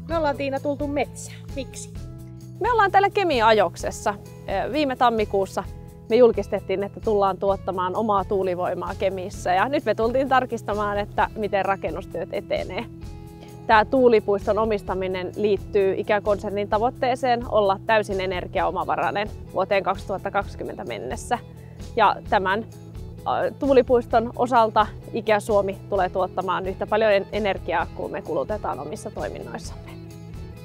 Me ollaan Tiina tultu metsään. Miksi? Me ollaan täällä Kemi-ajoksessa. Viime tammikuussa me julkistettiin, että tullaan tuottamaan omaa tuulivoimaa Kemissä ja nyt me tultiin tarkistamaan, että miten rakennustyöt etenee. Tämä tuulipuiston omistaminen liittyy IKEA-konsernin tavoitteeseen olla täysin energiaomavarainen vuoteen 2020 mennessä. Ja tämän tuulipuiston osalta IKEA Suomi tulee tuottamaan yhtä paljon energiaa kuin me kulutetaan omissa toiminnoissamme.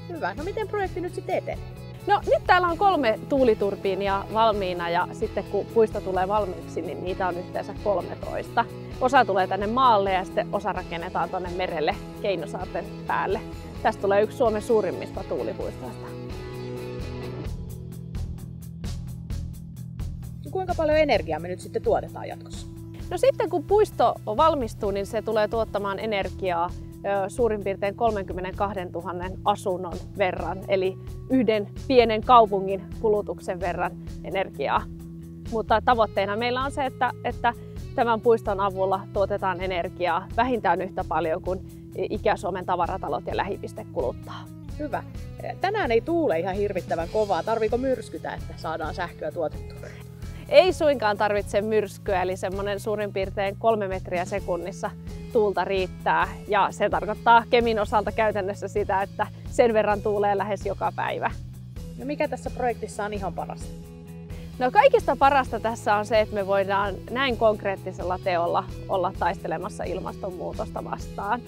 Hyvä. No miten projekti nyt sitten etenee? No nyt täällä on 3 tuuliturbiinia valmiina ja sitten kun puisto tulee valmiiksi, niin niitä on yhteensä 13. Osa tulee tänne maalle ja sitten osa rakennetaan tuonne merelle Keinosaarten päälle. Tästä tulee yksi Suomen suurimmista tuulipuistoista. Kuinka paljon energiaa me nyt sitten tuotetaan jatkossa? No sitten kun puisto valmistuu, niin se tulee tuottamaan energiaa suurin piirtein 32 000 asunnon verran, eli yhden pienen kaupungin kulutuksen verran energiaa. Mutta tavoitteena meillä on se, että tämän puiston avulla tuotetaan energiaa vähintään yhtä paljon kuin IKEA Suomen tavaratalot ja lähipiste kuluttaa. Hyvä. Tänään ei tuule ihan hirvittävän kovaa. Tarviiko myrskytä, että saadaan sähköä tuotettua? Ei suinkaan tarvitse myrskyä, eli semmoinen suurin piirtein 3 metriä sekunnissa tuulta riittää. Ja se tarkoittaa Kemin osalta käytännössä sitä, että sen verran tuulee lähes joka päivä. No mikä tässä projektissa on ihan parasta? No kaikista parasta tässä on se, että me voidaan näin konkreettisella teolla olla taistelemassa ilmastonmuutosta vastaan.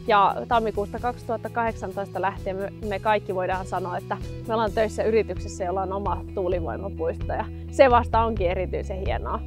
Ja tammikuusta 2018 lähtien me kaikki voidaan sanoa, että me ollaan töissä yrityksessä, jolla on oma tuulivoimapuisto ja se vasta onkin erityisen hienoa.